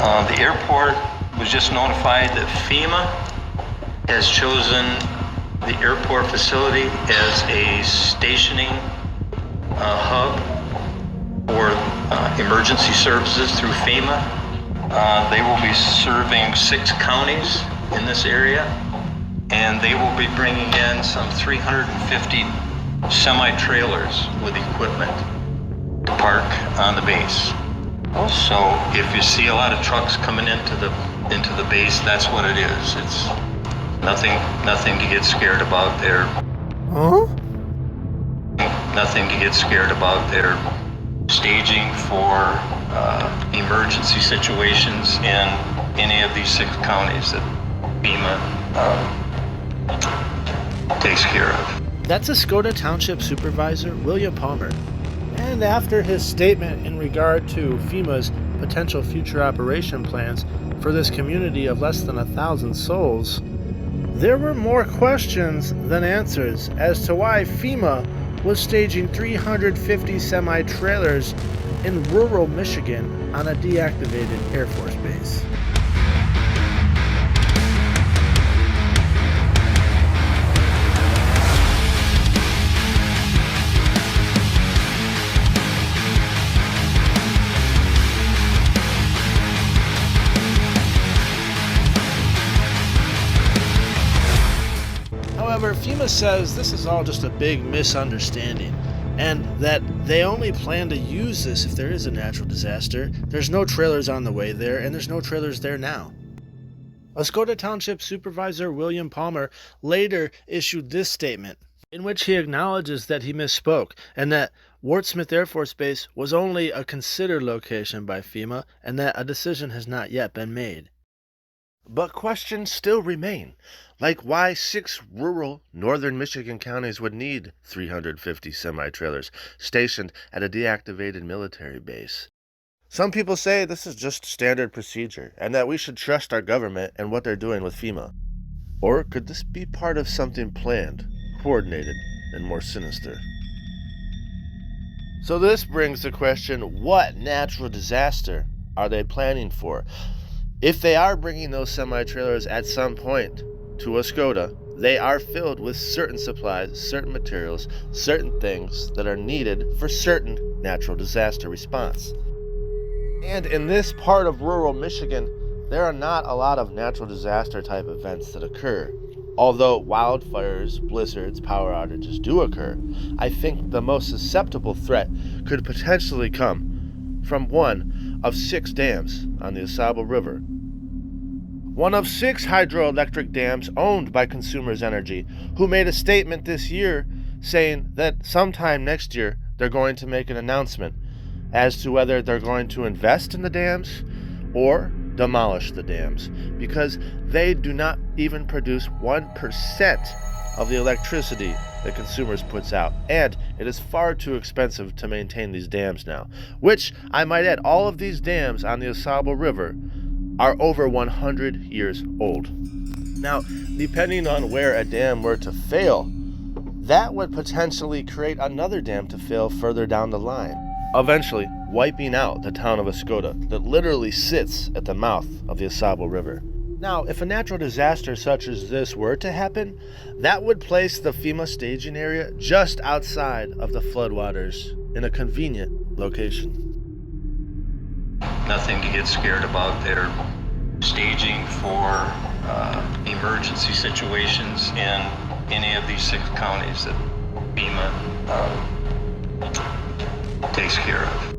The airport was just notified that FEMA has chosen the airport facility as a stationing hub for emergency services through FEMA. They will be serving 6 counties in this area, and they will be bringing in some 350 semi-trailers with equipment to park on the base. Also, if you see a lot of trucks coming into the base, that's what it is. It's nothing to get scared about there. Huh? Nothing to get scared about there. Staging for emergency situations in any of these 6 counties that FEMA takes care of. That's Oscoda Township Supervisor William Palmer. And after his statement in regard to FEMA's potential future operation plans for this community of less than 1,000 souls, there were more questions than answers as to why FEMA was staging 350 semi-trailers in rural Michigan on a deactivated Air Force base. However, FEMA says this is all just a big misunderstanding, and that they only plan to use this if there is a natural disaster. There's no trailers on the way there, and there's no trailers there now. Oscoda Township Supervisor William Palmer later issued this statement, in which he acknowledges that he misspoke, and that Wart Smith Air Force Base was only a considered location by FEMA, and that a decision has not yet been made. But questions still remain, like why 6 rural northern Michigan counties would need 350 semi-trailers stationed at a deactivated military base. Some people say this is just standard procedure, and that we should trust our government and what they're doing with FEMA. Or could this be part of something planned, coordinated, and more sinister? So this brings the question, what natural disaster are they planning for? If they are bringing those semi-trailers at some point to Oscoda, they are filled with certain supplies, certain materials, certain things that are needed for certain natural disaster response. And in this part of rural Michigan, there are not a lot of natural disaster type events that occur. Although wildfires, blizzards, power outages do occur, I think the most susceptible threat could potentially come from one of 6 dams on the Oscoda River. One of 6 hydroelectric dams owned by Consumers Energy, who made a statement this year saying that sometime next year they're going to make an announcement as to whether they're going to invest in the dams or demolish the dams, because they do not even produce 1% of the electricity that Consumers puts out, and it is far too expensive to maintain these dams now, which, I might add, all of these dams on the Oscoda River are over 100 years old. Now, depending on where a dam were to fail, that would potentially create another dam to fail further down the line, eventually wiping out the town of Oscoda that literally sits at the mouth of the Oscoda River. Now, if a natural disaster such as this were to happen, that would place the FEMA staging area just outside of the floodwaters in a convenient location. Nothing to get scared about there. Staging for emergency situations in any of these 6 counties that FEMA takes care of.